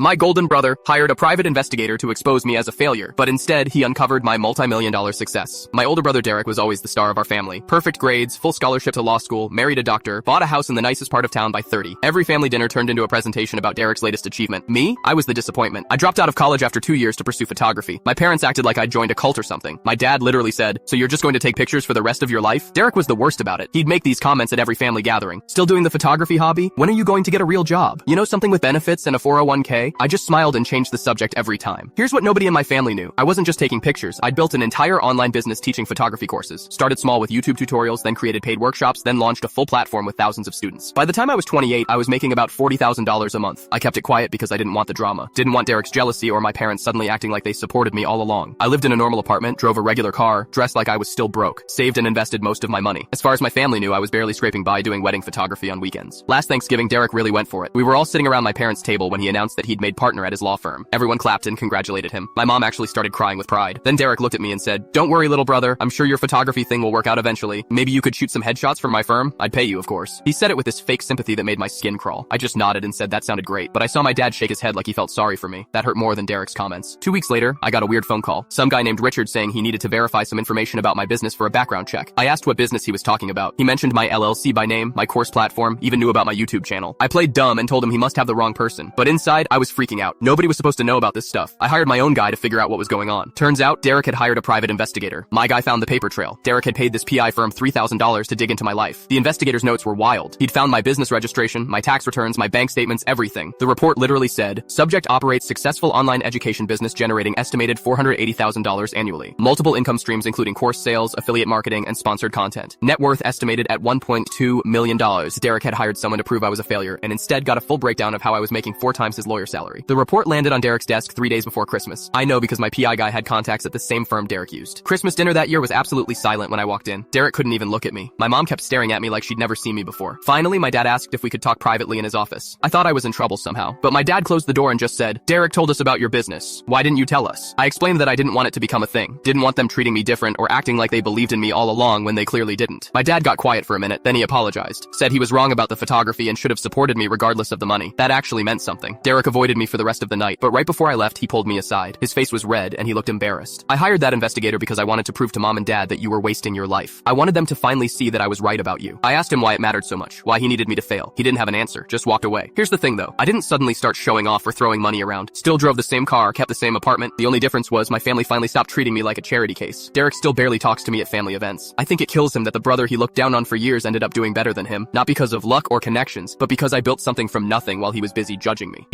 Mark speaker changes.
Speaker 1: My golden brother hired a private investigator to expose me as a failure, but instead he uncovered my multi-million-dollar success. My older brother Derek was always the star of our family. Perfect grades, full scholarship to law school, married a doctor, bought a house in the nicest part of town by 30. Every family dinner turned into a presentation about Derek's latest achievement. Me? I was the disappointment. I dropped out of college after 2 years to pursue photography. My parents acted like I'd joined a cult or something. My dad literally said, "So you're just going to take pictures for the rest of your life?" Derek was the worst about it. He'd make these comments at every family gathering. Still doing the photography hobby? When are you going to get a real job? You know, something with benefits and a 401k? I just smiled and changed the subject every time. Here's what nobody in my family knew. I wasn't just taking pictures. I'd built an entire online business teaching photography courses. Started small with YouTube tutorials, then created paid workshops, then launched a full platform with thousands of students. By the time I was 28, I was making about $40,000 a month. I kept it quiet because I didn't want the drama. Didn't want Derek's jealousy or my parents suddenly acting like they supported me all along. I lived in a normal apartment, drove a regular car, dressed like I was still broke, saved and invested most of my money. As far as my family knew, I was barely scraping by doing wedding photography on weekends. Last Thanksgiving, Derek really went for it. We were all sitting around my parents' table when he announced that he'd made partner at his law firm. Everyone clapped and congratulated him. My mom actually started crying with pride. Then Derek looked at me and said, "Don't worry, little brother. I'm sure your photography thing will work out eventually. Maybe you could shoot some headshots for my firm? I'd pay you, of course." He said it with this fake sympathy that made my skin crawl. I just nodded and said that sounded great, but I saw my dad shake his head like he felt sorry for me. That hurt more than Derek's comments. 2 weeks later, I got a weird phone call. Some guy named Richard saying he needed to verify some information about my business for a background check. I asked what business he was talking about. He mentioned my LLC by name, my course platform, even knew about my YouTube channel. I played dumb and told him he must have the wrong person, but inside, I was freaking out. Nobody was supposed to know about this stuff. I hired my own guy to figure out what was going on. Turns out, Derek had hired a private investigator. My guy found the paper trail. Derek had paid this PI firm $3,000 to dig into my life. The investigator's notes were wild. He'd found my business registration, my tax returns, my bank statements, everything. The report literally said, "Subject operates successful online education business generating estimated $480,000 annually. Multiple income streams including course sales, affiliate marketing, and sponsored content. Net worth estimated at $1.2 million. Derek had hired someone to prove I was a failure and instead got a full breakdown of how I was making 4 times his lawyer salary. The report landed on Derek's desk 3 days before Christmas. I know because my PI guy had contacts at the same firm Derek used. Christmas dinner that year was absolutely silent when I walked in. Derek couldn't even look at me. My mom kept staring at me like she'd never seen me before. Finally, my dad asked if we could talk privately in his office. I thought I was in trouble somehow, but my dad closed the door and just said, "Derek told us about your business. Why didn't you tell us?" I explained that I didn't want it to become a thing. Didn't want them treating me different or acting like they believed in me all along when they clearly didn't. My dad got quiet for a minute, then he apologized. Said he was wrong about the photography and should have supported me regardless of the money. That actually meant something. Derek avoided me for the rest of the night, but right before I left, he pulled me aside. His face was red and he looked embarrassed. "I hired that investigator because I wanted to prove to mom and dad that you were wasting your life. I wanted them to finally see that I was right about you." I asked him why it mattered so much, why he needed me to fail. He didn't have an answer, just walked away. Here's the thing though, I didn't suddenly start showing off or throwing money around. Still drove the same car, kept the same apartment. The only difference was my family finally stopped treating me like a charity case. Derek still barely talks to me at family events. I think it kills him that the brother he looked down on for years ended up doing better than him, not because of luck or connections, but because I built something from nothing while he was busy judging me.